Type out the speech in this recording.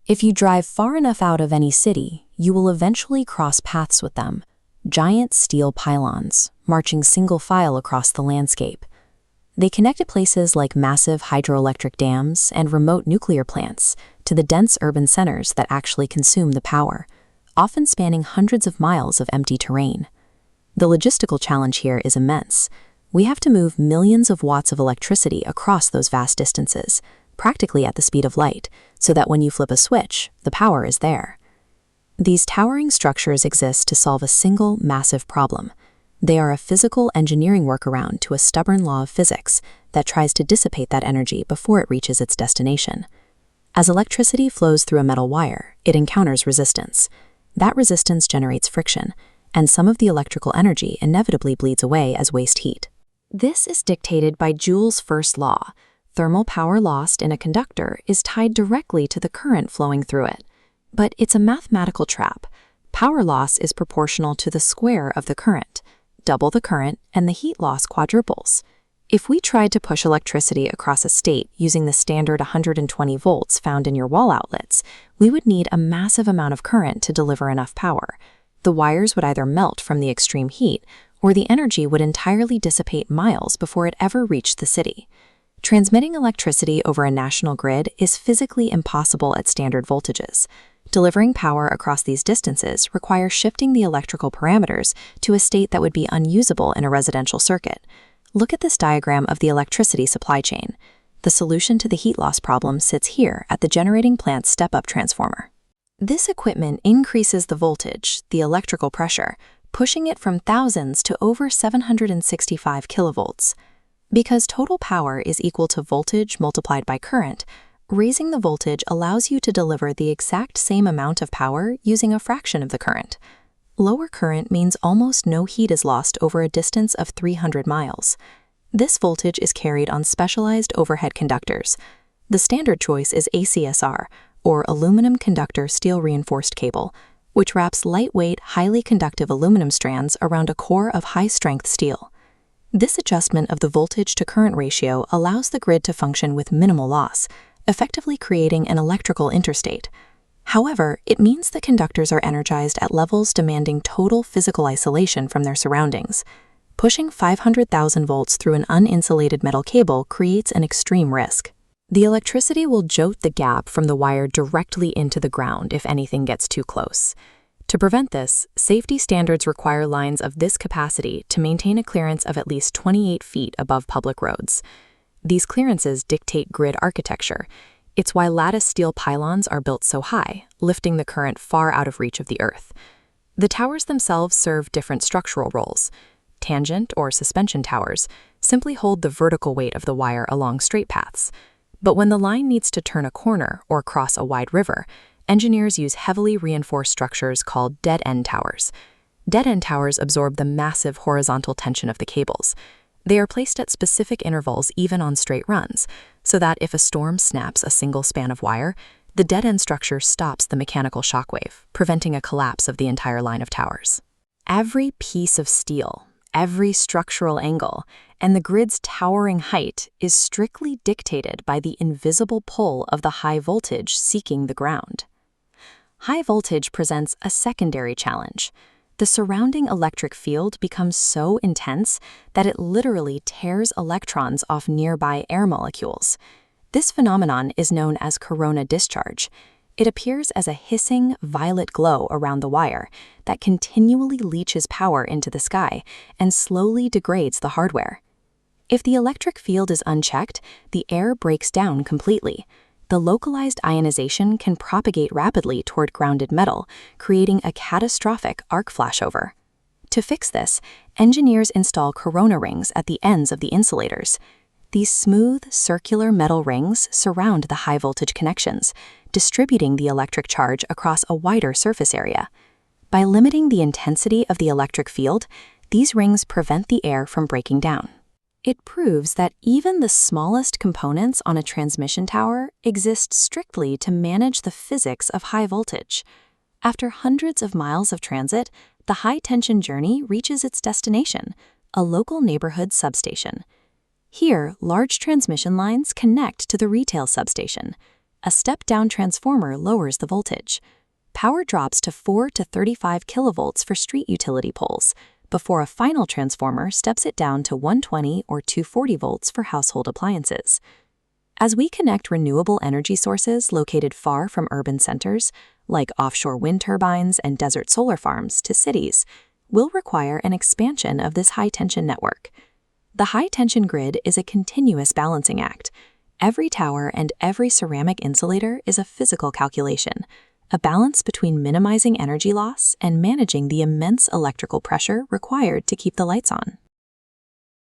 If you drive far enough out of any city, you will eventually cross paths with them, giant steel pylons, marching single file across the landscape. They connect at places like massive hydroelectric dams and remote nuclear plants to the dense urban centers that actually consume the power, often spanning hundreds of miles of empty terrain. The logistical challenge here is immense. We have to move millions of watts of electricity across those vast distances, practically at the speed of light, so that when you flip a switch, the power is there. These towering structures exist to solve a single massive problem. They are a physical engineering workaround to a stubborn law of physics that tries to dissipate that energy before it reaches its destination. As electricity flows through a metal wire, it encounters resistance. That resistance generates friction, and some of the electrical energy inevitably bleeds away as waste heat. This is dictated by Joule's first law. Thermal power lost in a conductor is tied directly to the current flowing through it. But it's a mathematical trap. Power loss is proportional to the square of the current. Double the current, and the heat loss quadruples. If we tried to push electricity across a state using the standard 120 volts found in your wall outlets, we would need a massive amount of current to deliver enough power. The wires would either melt from the extreme heat, or the energy would entirely dissipate miles before it ever reached the city. Transmitting electricity over a national grid is physically impossible at standard voltages. Delivering power across these distances requires shifting the electrical parameters to a state that would be unusable in a residential circuit. Look at this diagram of the electricity supply chain. The solution to the heat loss problem sits here at the generating plant's step-up transformer. This equipment increases the voltage, the electrical pressure, pushing it from thousands to over 765 kilovolts. Because total power is equal to voltage multiplied by current, raising the voltage allows you to deliver the exact same amount of power using a fraction of the current. Lower current means almost no heat is lost over a distance of 300 miles. This voltage is carried on specialized overhead conductors. The standard choice is ACSR, or aluminum conductor steel reinforced cable, which wraps lightweight, highly conductive aluminum strands around a core of high-strength steel. This adjustment of the voltage-to-current ratio allows the grid to function with minimal loss, effectively creating an electrical interstate. However, it means the conductors are energized at levels demanding total physical isolation from their surroundings. Pushing 500,000 volts through an uninsulated metal cable creates an extreme risk. The electricity will jolt the gap from the wire directly into the ground if anything gets too close. To prevent this, safety standards require lines of this capacity to maintain a clearance of at least 28 feet above public roads. These clearances dictate grid architecture. It's why lattice steel pylons are built so high, lifting the current far out of reach of the earth. The towers themselves serve different structural roles. Tangent or suspension towers simply hold the vertical weight of the wire along straight paths. But when the line needs to turn a corner or cross a wide river, engineers use heavily reinforced structures called dead-end towers. Dead-end towers absorb the massive horizontal tension of the cables. They are placed at specific intervals even on straight runs, so that if a storm snaps a single span of wire, the dead-end structure stops the mechanical shockwave, preventing a collapse of the entire line of towers. Every piece of steel, every structural angle, and the grid's towering height is strictly dictated by the invisible pull of the high voltage seeking the ground. High voltage presents a secondary challenge. The surrounding electric field becomes so intense that it literally tears electrons off nearby air molecules. This phenomenon is known as corona discharge. It appears as a hissing, violet glow around the wire that continually leaches power into the sky and slowly degrades the hardware. If the electric field is unchecked, the air breaks down completely. The localized ionization can propagate rapidly toward grounded metal, creating a catastrophic arc flashover. To fix this, engineers install corona rings at the ends of the insulators. These smooth, circular metal rings surround the high-voltage connections, distributing the electric charge across a wider surface area. By limiting the intensity of the electric field, these rings prevent the air from breaking down. It proves that even the smallest components on a transmission tower exist strictly to manage the physics of high voltage. After hundreds of miles of transit, the high-tension journey reaches its destination, a local neighborhood substation. Here, large transmission lines connect to the retail substation. A step-down transformer lowers the voltage. Power drops to 4 to 35 kilovolts for street utility poles, before a final transformer steps it down to 120 or 240 volts for household appliances. As we connect renewable energy sources located far from urban centers, like offshore wind turbines and desert solar farms, to cities, we'll require an expansion of this high-tension network. The high-tension grid is a continuous balancing act. Every tower and every ceramic insulator is a physical calculation, a balance between minimizing energy loss and managing the immense electrical pressure required to keep the lights on.